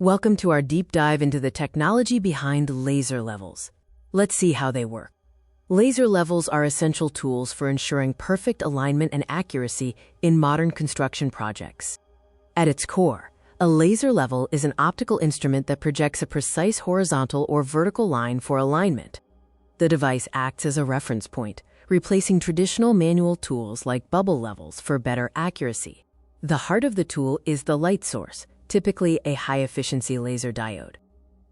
Welcome to our deep dive into the technology behind laser levels. Let's see how they work. Laser levels are essential tools for ensuring perfect alignment and accuracy in modern construction projects. At its core, a laser level is an optical instrument that projects a precise horizontal or vertical line for alignment. The device acts as a reference point, replacing traditional manual tools like bubble levels for better accuracy. The heart of the tool is the light source, typically a high-efficiency laser diode.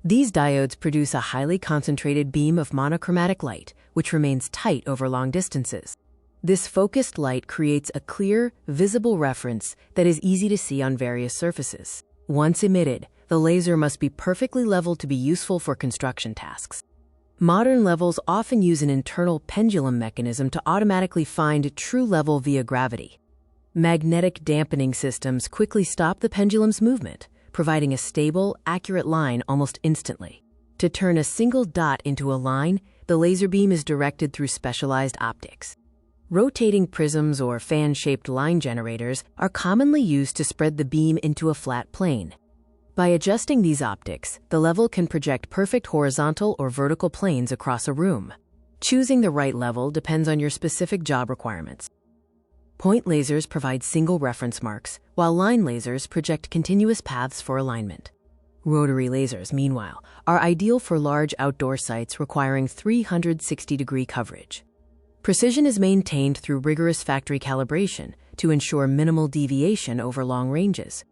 These diodes produce a highly concentrated beam of monochromatic light, which remains tight over long distances. This focused light creates a clear, visible reference that is easy to see on various surfaces. Once emitted, the laser must be perfectly leveled to be useful for construction tasks. Modern levels often use an internal pendulum mechanism to automatically find true level via gravity. Magnetic dampening systems quickly stop the pendulum's movement, providing a stable, accurate line almost instantly. To turn a single dot into a line, the laser beam is directed through specialized optics. Rotating prisms or fan-shaped line generators are commonly used to spread the beam into a flat plane. By adjusting these optics, the level can project perfect horizontal or vertical planes across a room. Choosing the right level depends on your specific job requirements. Point lasers provide single reference marks, while line lasers project continuous paths for alignment. Rotary lasers, meanwhile, are ideal for large outdoor sites requiring 360-degree coverage. Precision is maintained through rigorous factory calibration to ensure minimal deviation over long ranges.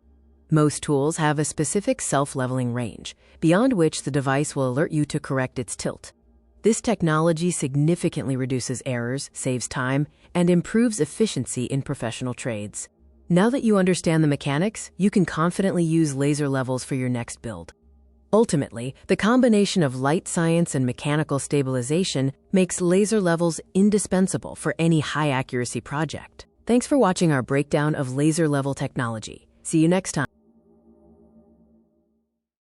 Most tools have a specific self-leveling range, beyond which the device will alert you to correct its tilt. This technology significantly reduces errors, saves time, and improves efficiency in professional trades. Now that you understand the mechanics, you can confidently use laser levels for your next build. Ultimately, the combination of light science and mechanical stabilization makes laser levels indispensable for any high-accuracy project. Thanks for watching our breakdown of laser level technology. See you next time.